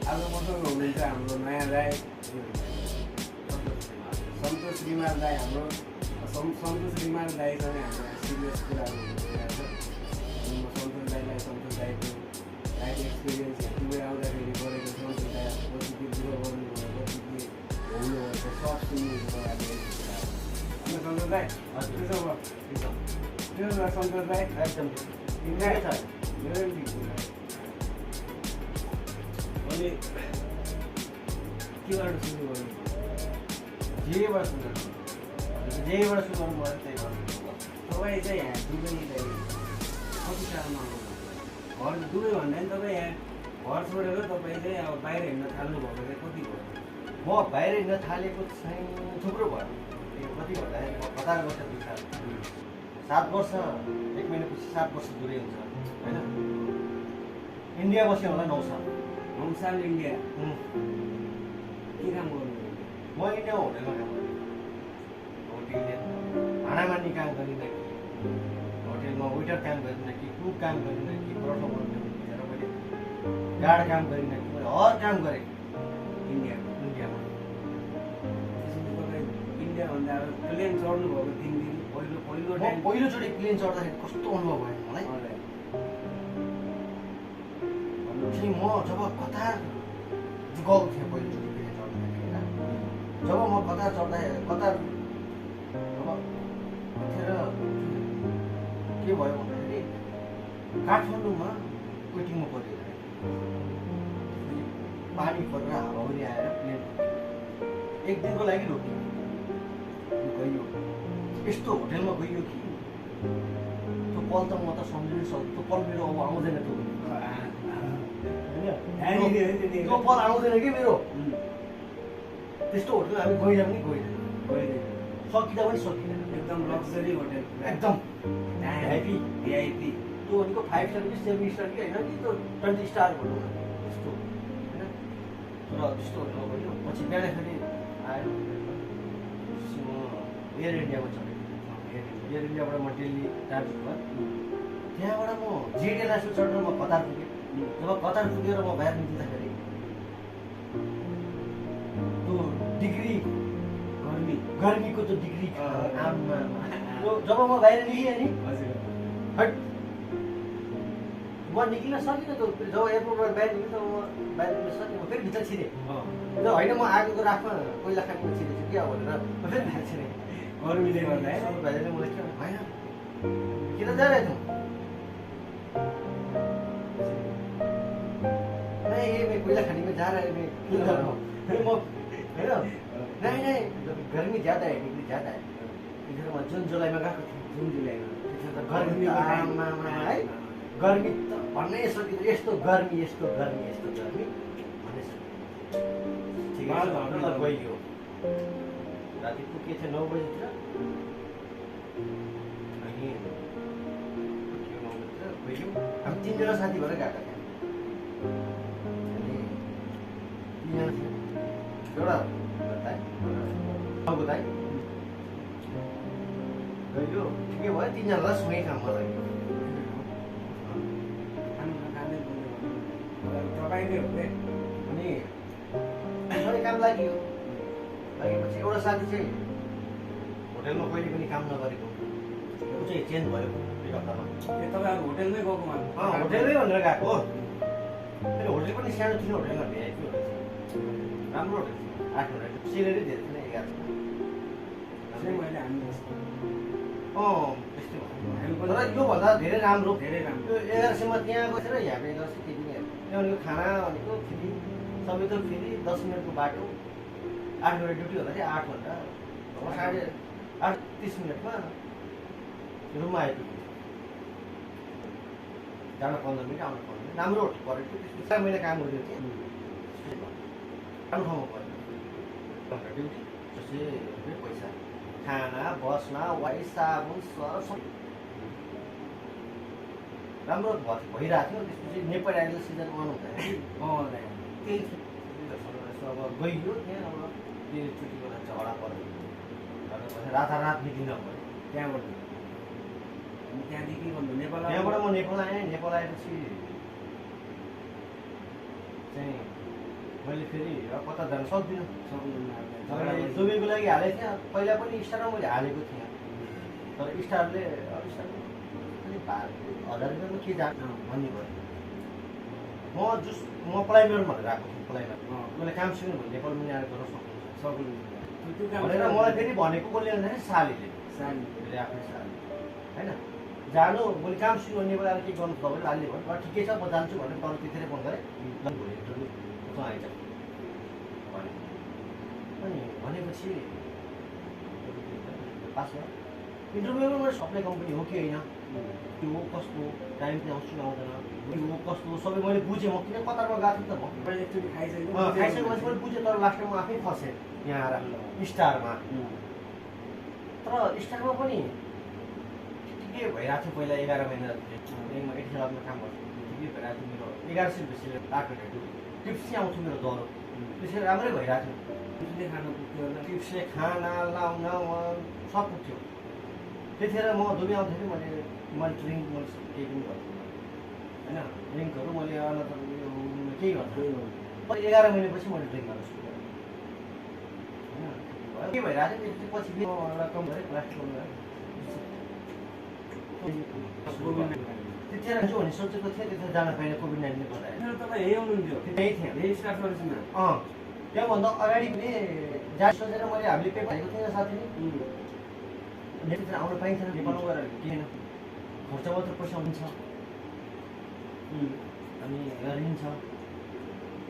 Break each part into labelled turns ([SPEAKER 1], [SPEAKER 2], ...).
[SPEAKER 1] आज मसँग हुनुहुन्छ हाम्रो नयाँ दाइ सन्तोष रिमाल दाई हाम्रो सन्तोष रिमाल दाईसँग हाम्रो सिरियस कुराहरू भइरहेको छ। म सन्तोष दाईलाई सन्तोष दाईको लाइफ एक्सपिरियन्स दुबई आउँदाखेरि गरेको सन्तोष दाई कति के दुःख गर्नुभयो कति के हुनुभएको सब सुन्नुहुन्छ तपाईँहरूले। अनि सन्तोष दाई त्यसो भयो सन्तोष दाई
[SPEAKER 2] एकदम
[SPEAKER 1] तिमीलाई छ मेरो पनि ठिक छ। अनि केबाट सुरु गर्नु
[SPEAKER 2] जेबाट सुरु गर्नु जेबाट सुरु गर्नु भयो त्यही गर्नु।
[SPEAKER 1] तपाईँ चाहिँ यहाँ दुबई कति सालमा आउनुभयो? घर दुबई भन्दा नि तपाईँ यहाँ घर छोडेर तपाईँ चाहिँ अब बाहिर हिँड्न थाल्नुभएको चाहिँ कति भयो?
[SPEAKER 2] म बाहिर हिँड्न थालेको चाहिँ थुप्रो भयो। यो कति भन्दाखेरि 17 वर्ष बित्यो। 7 वर्ष 1 महिनापछि 7 वर्ष दुरै हुन्छ होइन। इन्डिया बस्यो होला 9 साल।
[SPEAKER 1] 9 साल इन्डिया के काम गर्नु?
[SPEAKER 2] म इन्डियामा होटेलमा काम गरेँ। होटेल भाँडा काम गरिनँ कि होटेलमा वेटर काम गरिनँ कि कुक काम गरिनँ कि परोठा बनाउने भनेर मैले गार्ड काम गरिनँ कि मैले हर काम गरेँ
[SPEAKER 1] इन्डियामा।
[SPEAKER 2] इन्डियामा।
[SPEAKER 1] त्यसपछि तपाईँ इन्डियाभन्दा अब प्लेन चढ्नुभएको 3 दिन पहिलो टाइम
[SPEAKER 2] पहिलोचोटि प्लेन चढ्दाखेरि कस्तो अनुभव भयो मलाई। चाहिँ म जब कतार गएको थिएँ पहिलोचोटि प्लेन चढ्दाखेरि होइन। जब म कतार चढ्दाखेरि कतार अब उठेर के भयो भन्दाखेरि काठमाडौँमा वेटिङमा पऱ्यो। पानी परेर हावाहुरी आएर प्लेन 1 दिनको लागि रोकियो। गइयो यस्तो होटेलमा गइयो कि त्यो पल त म त सम्झिनै सक्छु। त्यो पल मेरो अब आउँदैन त्यो त्यो पल आउँदैन कि मेरो। त्यस्तो होटेल हामी गइदा पनि गइँदैन सकिँदा पनि सकिँदैन।
[SPEAKER 1] एकदम लग्जरी होटेल
[SPEAKER 2] एकदम
[SPEAKER 1] भिआइपी
[SPEAKER 2] त्यो भनेको 5 स्टार कि 7 स्टार कि होइन कि त्यो 20 स्टार भनौँ न त्यस्तो होइन। तर त्यस्तो होटेलमा गइयो। पछि बिहानखेरि आयो एयर इन्डियामा चढेँ। एयर इन्डियाबाट म दिल्ली ट्रान्जिट भयो। त्यहाँबाट म जेट एयरलाइन्समा चढेर म कतार पुगेँ। जब कतार पुगेर म बाहिर निस्किँदाखेरि त्यो डिग्री गर्मीको त्यो डिग्री आममा जब म बाहिर निस्केँ नि हट म निक्लिन सकिनँ। त्यो जब एयरपोर्टबाट बाहिर निक्लेँ त म बाहिर निक्लिन सकेँ। म फेरि भित्र छिरेँ। होइन म आगोको राखमा कोइला खानेमा छिरेको छु क्या भनेर म फेरि भित्र छिरेँ।
[SPEAKER 1] गर्मीले गर्दा
[SPEAKER 2] भाइले मलाई के भएन किन जारहेछौ? नहीं मैं कोयला खाने में जा रहा है। मैं क्यों जा रहा हूँ? है ना? नहीं गर्मी ज़्यादा है, डिग्री ज़्यादा है। इधर म जुन जुलाईमा गएको थिएँ।
[SPEAKER 1] जुन जुलाईमा
[SPEAKER 2] गर्मी है गर्मी त भन्नै सकिँदैन। यस्तो गर्मी भन्नै सकिँदैन। ठिक छ गइयो। राति पुगेको 9 बजीतिर। अनि गइयो। हामी 3 जना साथी भएर गएका थियौँ। अनि 3 जना थियो। एउटा दाइ अर्को दाइ गइयो। ठिकै भयो। 3 जनालाई सँगै काममा लाग्यो।
[SPEAKER 1] तपाईँले हो
[SPEAKER 2] अनि सँगै काम लाग्यो। लागेपछि एउटा साथी चाहिँ होटेलमा कहिले पनि काम नगरेको ऊ चाहिँ चेन्ज भयो एक हप्तामा।
[SPEAKER 1] तपाईँ होटेलमै गएको
[SPEAKER 2] होटेलमै भनेर गएको। फेरि होटेल पनि सानो थिएन। होटेलमा भिआइपी होटेल थियो। राम्रो होटेल थियो। 8 घन्टा सेलेरी धेरै थिएन 11
[SPEAKER 1] मैले हामी
[SPEAKER 2] त्यस्तै भयो। तर योभन्दा धेरै राम्रो। यो 1100मा त्यहाँ बसेर यहाँ 1100 के पनि त्यहाँ भनेको खाना भनेको फ्री सबै त फ्री 10 मिनटको बाटो 8 घन्टा ड्युटी हुँदा चाहिँ 8 घन्टा 8:30 मिनटमा रुममा आइपुग्यो। जान 15 मिनट आउन 15 मिनट। राम्रो होटल परेको थियो। त्यसपछि मैले काम गरेको थिएँ। राम्रो ठाउँमा पऱ्यो। ड्युटी जस्तै पैसा खाना बस्न वाइ साबुन सब राम्रो भइरहेको थियो। त्यसपछि नेपाली आइडल सिजन 1 हुँदाखेरि त्यही अब गइयो। त्यहाँ अब त्यो चुटी बेला झगडा पऱ्यो। रातारात निक्लिन पऱ्यो
[SPEAKER 1] त्यहाँबाट। त्यहाँदेखि नेपाल
[SPEAKER 2] त्यहाँबाट म नेपाल आएँ। नेपाल आएपछि चाहिँ मैले फेरि कता जान सक्दिनँ।
[SPEAKER 1] सक्नुहुन्न
[SPEAKER 2] दुबईको लागि हालेको थिएँ, पहिला पनि स्टारमा मैले हालेको थिएँ, तर स्टारले अलिक 1000 रुपियाँमा के जान्छ भन्ने भयो। म प्लाइमेर भनेर आएको थिएँ, प्लाइमेर मैले काम सिक्नु भने नेपालमा पनि आएर गर्न सक्नुहुन्छ भनेर मलाई फेरि भनेको कसले भन्दाखेरि सालीले फेरि आफ्नै साली होइन जानु मैले काम सिक्नु भने नेपाल आएर के गर्नु तपाईँले सालीले भन्यो ठिकै छ म जान्छु भनेर तर त्यतिखेर फोन गरेँ भोलि इन्टरभ्यू आइज भने अनि भनेपछि पास भयो। इन्टरभ्यूमा मैले सप्लाई कम्पनी हो कि होइन, त्यो हो कस्तो, टाइम चाहिँ आउँछु आउँदैन, यो हो कस्तो सबै मैले बुझेँ। म किन कतारमा गएको थिएँ त म खाइसकेपछि मैले बुझेँ, तर लास्टमा म आफै फसेँ यहाँ आएर स्टारमा। तर स्टारमा पनि ठिकै भइरहेको थियो पहिला 11 महिना म 80 लाखमा काम गर्थेँ, ठिकै भइरहेको थियो। मेरो 1100 बेसी आएको टिप्स चाहिँ आउँथ्यो मेरो दरो, त्यसरी राम्रै भइरहेको थियो। टिप्सले खाना लाउन सब पुग्थ्यो। त्यतिखेर म दुबई आउँदाखेरि मैले ड्रिङ्क मैले केही पनि गर्थेँ होइन, ड्रिङ्कहरू मैले केही गर्थेँ। 11 महिनापछि मैले ड्रिङ्क गर्न सुरु गरेँ होइन, के भइरहेको थियो त्यसपछि पछि एउटा कम गरेँ प्लास्टिक त्यतिखेर जान्छु भन्ने सोचेको थिएँ, त्यतिखेर जान पाइनँ कोभिड-19ले गर्दा। त्योभन्दा अगाडि पनि जहाँ सोचेर मैले हामीले पे भएको थिएन साथीले त्यतिखेर आउनु पाइन्थेन नेपालमा गएर किन खर्च मात्र पैसा हुन्छ अनि गरिन्छ।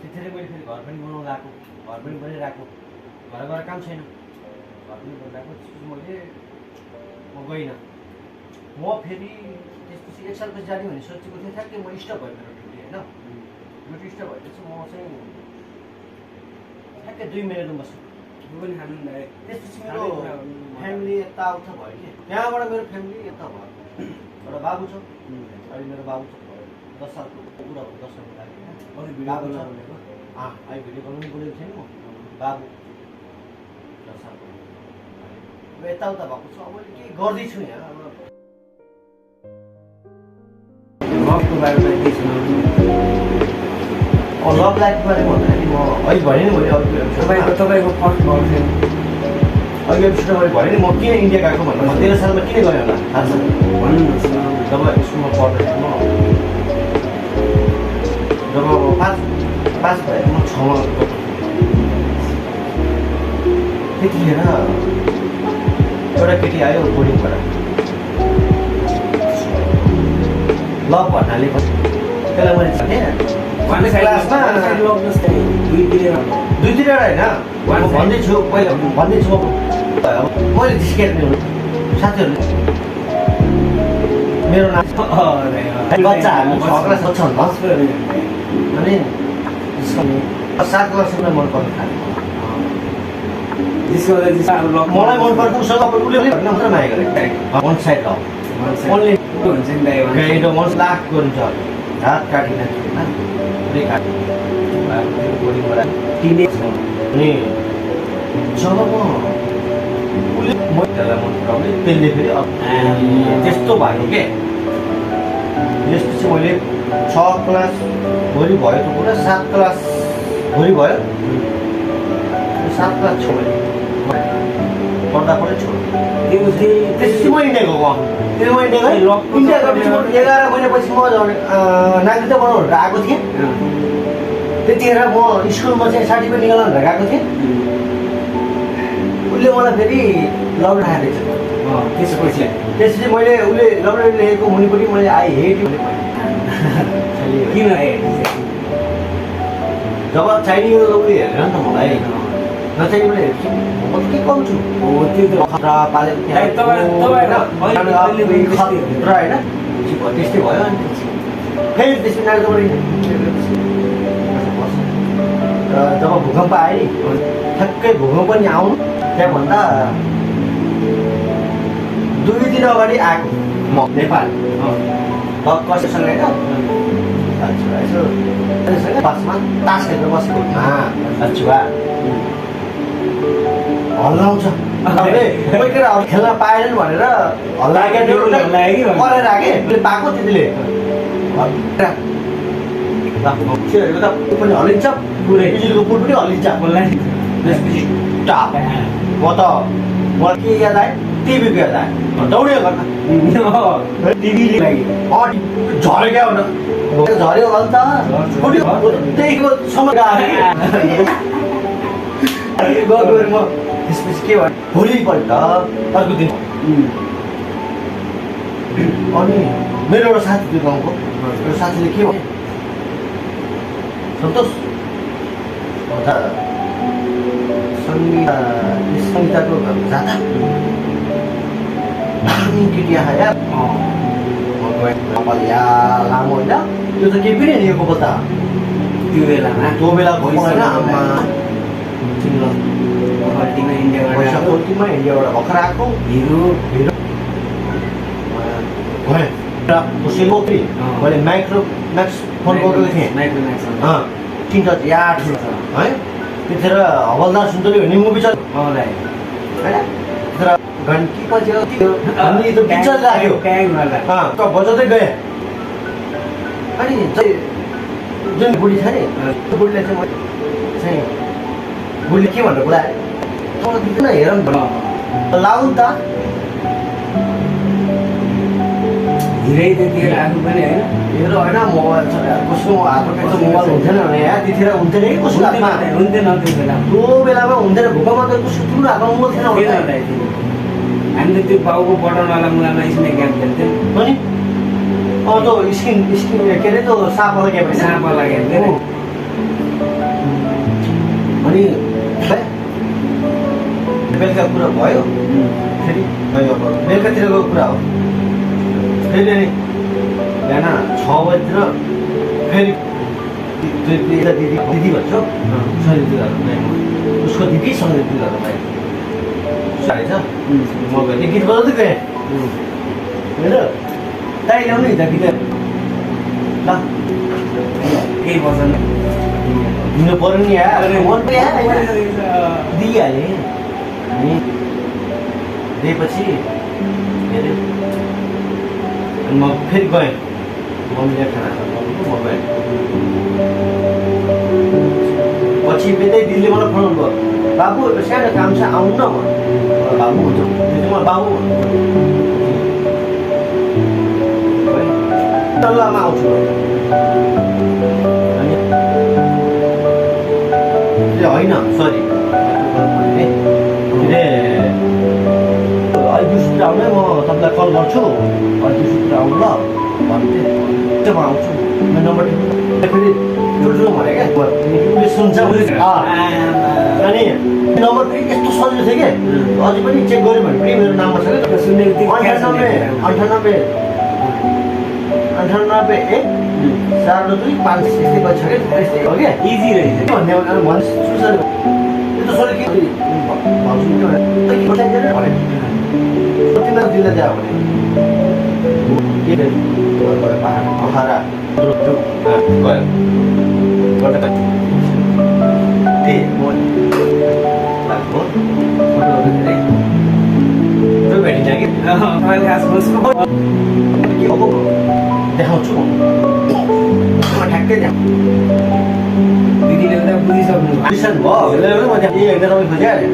[SPEAKER 2] त्यतिखेर मैले फेरि घर पनि बनाउनु गएको, घर पनि बनिरहेको, घर गएर काम छैन, घर पनि बनिरहेको। त्यसपछि म गइनँ। म फेरि त्यसपछि 1 सालपछि जाने भन्ने सोचेको थिएँ, ठ्याक्कै म स्टप भयो मेरो ड्युटी होइन। ड्युटी स्टप भएपछि म चाहिँ ठ्याक्कै 2 महिना बस्छु। त्यसपछि मेरो फ्यामिली यताउता भयो कि त्यहाँबाट मेरो फ्यामिली यता भयो। एउटा बाबु छ, अहिले मेरो बाबु छ 10 सालको पुरा भयो, 10 सालको लागि बाबु छ। अहिले भिडियो कल पनि बोलेको थिएँ नि म, बाबु 10 सालको यताउता भएको छ। अब मैले केही गर्दैछु यहाँ। अब लभ लाइफको बारेमा भन्दाखेरि म अहिले भने नि मैले
[SPEAKER 1] तपाईँको फर्स्ट भयो थियो
[SPEAKER 2] अहिले एपिसोडमा मैले भने नि म किन इन्डिया गएको भन्दा म 13 सालमा किन गएँ होला थाहा छ
[SPEAKER 1] भन्नुहोस्।
[SPEAKER 2] जब स्कुलमा पढ्दाखेरि म जब पास भएँ म 6मा गएको थिएँ। त्यतिखेर एउटा केटी आयो बोर्डिङबाट, लभ भन्नाले त्यसलाई मैले क्लासमा दुईतिर होइन भन्दैछु, पहिला भन्दैछु मैले डिस्केट साथीहरूले मेरो नाम बच्चाहरू 6 क्लास छ अनि 7 क्लासमा मन पर्नु थाल्यो। मलाई मन पर्छ उसँग उसले मात्र माया गरेँ वान साइड लभ ओन्ली
[SPEAKER 1] हुन्छ नि दाइ
[SPEAKER 2] गाइड 1 लाख गरिन्छ हात काटिन बोर्डिङबाट टिनेज अनि जब उसले त्यसलाई मन पराउने त्यसले फेरि त्यस्तो भयो के। त्यसपछि मैले 6 क्लास भोलि भयो त पुरा 7 क्लास भोलि भयो 7 क्लास छोडेँ पढ्दा पढ्दै छोडेँ। त्यसपछि म इन्डिया गएको इन्डिया गएपछि 11 महिनापछि म नागरिकता बनाउनु आएको थिएँ। त्यतिखेर म स्कुलमा चाहिँ सर्टिफिकेट निकाल्नु भनेर गएको थिएँ। उसले मलाई फेरि लभ राखेको थिएछ। त्यसपछि मैले उसले लभ लेखेको मुनिपट्टि मैले आई हेट यु
[SPEAKER 1] किन
[SPEAKER 2] जब चाहिने उसले हेरेर नि त मलाई नचाहिने उसले हेर्छु म के गर्छु खतरा पालेको होइन त्यस्तै भयो। अनि फेरि त्यसपछि नागरिकता जब भूकम्प आयो नि ठ्याक्कै भूकम्प पनि आउनु त्यहाँभन्दा 2 दिन अगाडि आएको म नेपाल कसैसँग होइन यसो बसमा तास खेल्नु बसेको छुवा हल्लाउँछ खेल्न पाएनन् भनेर हल्ला गरेर राखेँ उसले पाएको त्यतिले चियरको त ऊ पनि हल्लिन्छ
[SPEAKER 1] पुरै
[SPEAKER 2] बिजुलीको पुल पनि हल्लिन्छ
[SPEAKER 1] बोल्ला नि
[SPEAKER 2] त्यसपछि टाप मलाई के याद आयो टिभीको याद आयो दौड्यो घरमा
[SPEAKER 1] टिभीले लागि
[SPEAKER 2] झऱ्यो क्या हुन झऱ्यो भने त फुट्यो त्यहीको समय आयो म त्यसपछि के भयो भोलिपल्ट अर्को दिन अनि मेरो एउटा साथी थियो गाउँको एउटा साथीले के भन्यो सन्तोष सङ्गीताको घर जाँदा दामी केटी आयो कपाल या लामो होइन त्यो त केही पनि नि यो कपाल त
[SPEAKER 1] त्यो बेलामा
[SPEAKER 2] त्यो बेलाको होइन आमा
[SPEAKER 1] खल्टीमा इन्डियाबाट
[SPEAKER 2] पैसा कोटीमा इन्डियाबाट भर्खर आएको
[SPEAKER 1] हिरो
[SPEAKER 2] गएँ र उसैको मैले म्याक्स फोन गरेको थिएँ
[SPEAKER 1] माइक्रोम्याक्स
[SPEAKER 2] तिनवटा याद छ है त्यतिखेर हवलदार सुन्तली भन्ने मुभी छ
[SPEAKER 1] मलाई
[SPEAKER 2] होइन तर घन्टी पछि अनि त्यो पिक्चर लाग्यो
[SPEAKER 1] ट्याग गर्दा
[SPEAKER 2] त बजाउँदै गएँ अनि चाहिँ जुन बुढी छ नि त्यो बुढीलाई चाहिँ मैले चाहिँ बुढीले के भनेर बोलाएँ किन हेरौँ लाउँ त
[SPEAKER 1] हिरै त्यतिखेर आफू पनि होइन
[SPEAKER 2] हेर होइन मोबाइल छ कसको हातमा मोबाइल हुन्थेन भने यहाँ त्यतिखेर हुन्थेन है कसको हातमा
[SPEAKER 1] हुन्थेन त्यो बेला
[SPEAKER 2] त्यो बेलामा हुन्थेन भूकम्प त कसको ठुलो हातमा मोबाइल थिएन
[SPEAKER 1] के
[SPEAKER 2] होला
[SPEAKER 1] गर्दाखेरि हामी त त्यो बाउको बटाउनवाला मुलामा स्नेक गेम खेल्थ्यौँ
[SPEAKER 2] अनि त्यो स्किन के अरे त्यो सापवाला गेम होइन
[SPEAKER 1] साँपवाला खेल्थ्यो
[SPEAKER 2] अनि बेलुका कुरा भयो फेरि बेलुकातिरको कुरा हो फेरि अनि बिहान 6 बजीतिर फेरि दिदी भन्छ सन्जित घर उसको दिदीसँग दिदी घर पाएँ रहेछ म गएँ गीत बजाउँदै गएँ होइन दाइ ल्याउनु नि त गीत ल
[SPEAKER 1] केही बजाउनु
[SPEAKER 2] दिनु पऱ्यो नि यार मन पनि दिइहालेँ अनि दिएपछि के अरे अनि म फेरि गएँ मम्मीले खाना म गएँ पछि बेदै दिदीले मलाई फोन गर्नुभयो बाबु सानो काम छ आउनु न बाबु हुन्छ त्यो चाहिँ मलाई बाबु तल्लामा आउँछु अनि होइन सरी के अरे अहिले दिउँसो आउनै म तपाईँलाई कल गर्छु अहिले दिउँसो आउनु ल भन्थे म आउँछु मेरो नम्बर फेरि ठुल्ठुलो भने क्या उसले सुन्छ अनि नम्बर फेरि यस्तो सजिलो थियो कि अझै पनि चेक गऱ्यो भने पनि मेरो नम्बर छ क्या
[SPEAKER 1] सुन्ने
[SPEAKER 2] 98 1 492 5 यस्तै पछि छ क्या यस्तै हो क्या
[SPEAKER 1] इजी रहेछ
[SPEAKER 2] भन्ने भन्छ सुसर यो त सरी के भन्छु के भने त के बताइदिएर भने तिमीलाई दिँदा जाऊ भने के गयो पहाड पखारा गयो गर्दा ए म लाग्यो फोटो धेरै त्यो भेटिन्छ कि
[SPEAKER 1] तपाईँले आज बस्नु
[SPEAKER 2] के अब देखाउँछु म ठ्याक्कै देखाउँ
[SPEAKER 1] दिदीले उता बुझिसक्नु
[SPEAKER 2] बिर्सन भयो म त्यहाँ ए होइन तपाईँ खोज्यो अरे